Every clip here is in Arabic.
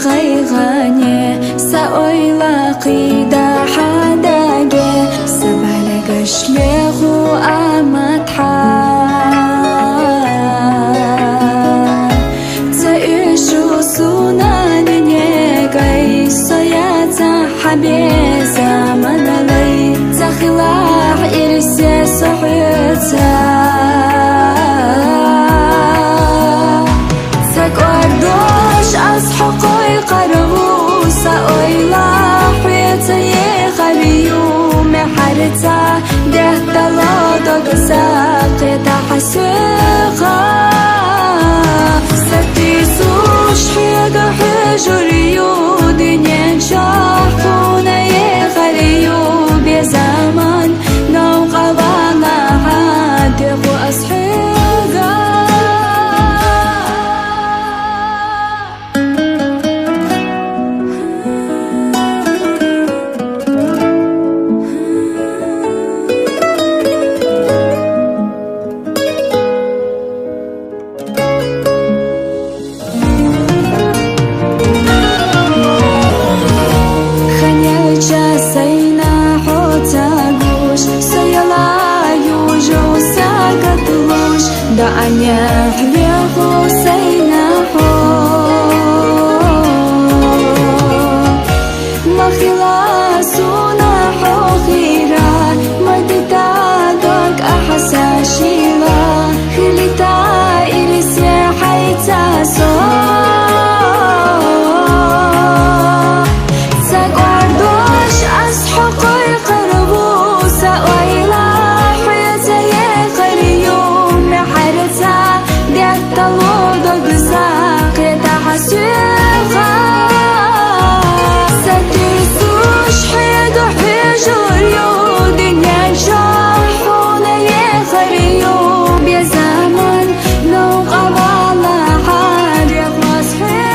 غيغاني سأويلا قيدا حداقي سبالغش لغو أمتحا تعيشو سوناني قاي سياتا حبي زمن لي تخلاح إرسي صحيتا أصحقي قربو سأويلا حياتي غريو محرتا دهت لودك ساقي تحسيغا ستيسوش حيقا حجريو دنيا شاحونا يغريو بزمان نوقع وانا عادق وأصحيغا دعني حليغو سيناحو ما خلاسونا حوخيرا مدتادك أحسا شيلا خليتا إرسي حيتا سو ساقواردوش أصحقي قربو سأويلا تلودك ساقي تحسيغا ستيسوش حيدو حجريو دنيا شاحونا يغريو بزمن نوقع بالا حارق وصحيغا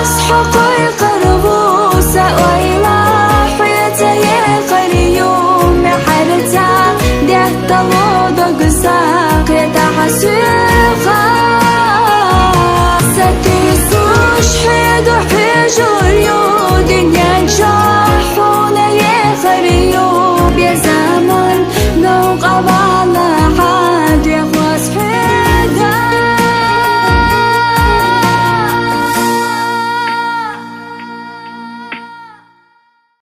أصحقي قربو سأويلا حياتي غريو محرتا دهت لودك ساقي تحسيغا ستيسوش حيدو حجريو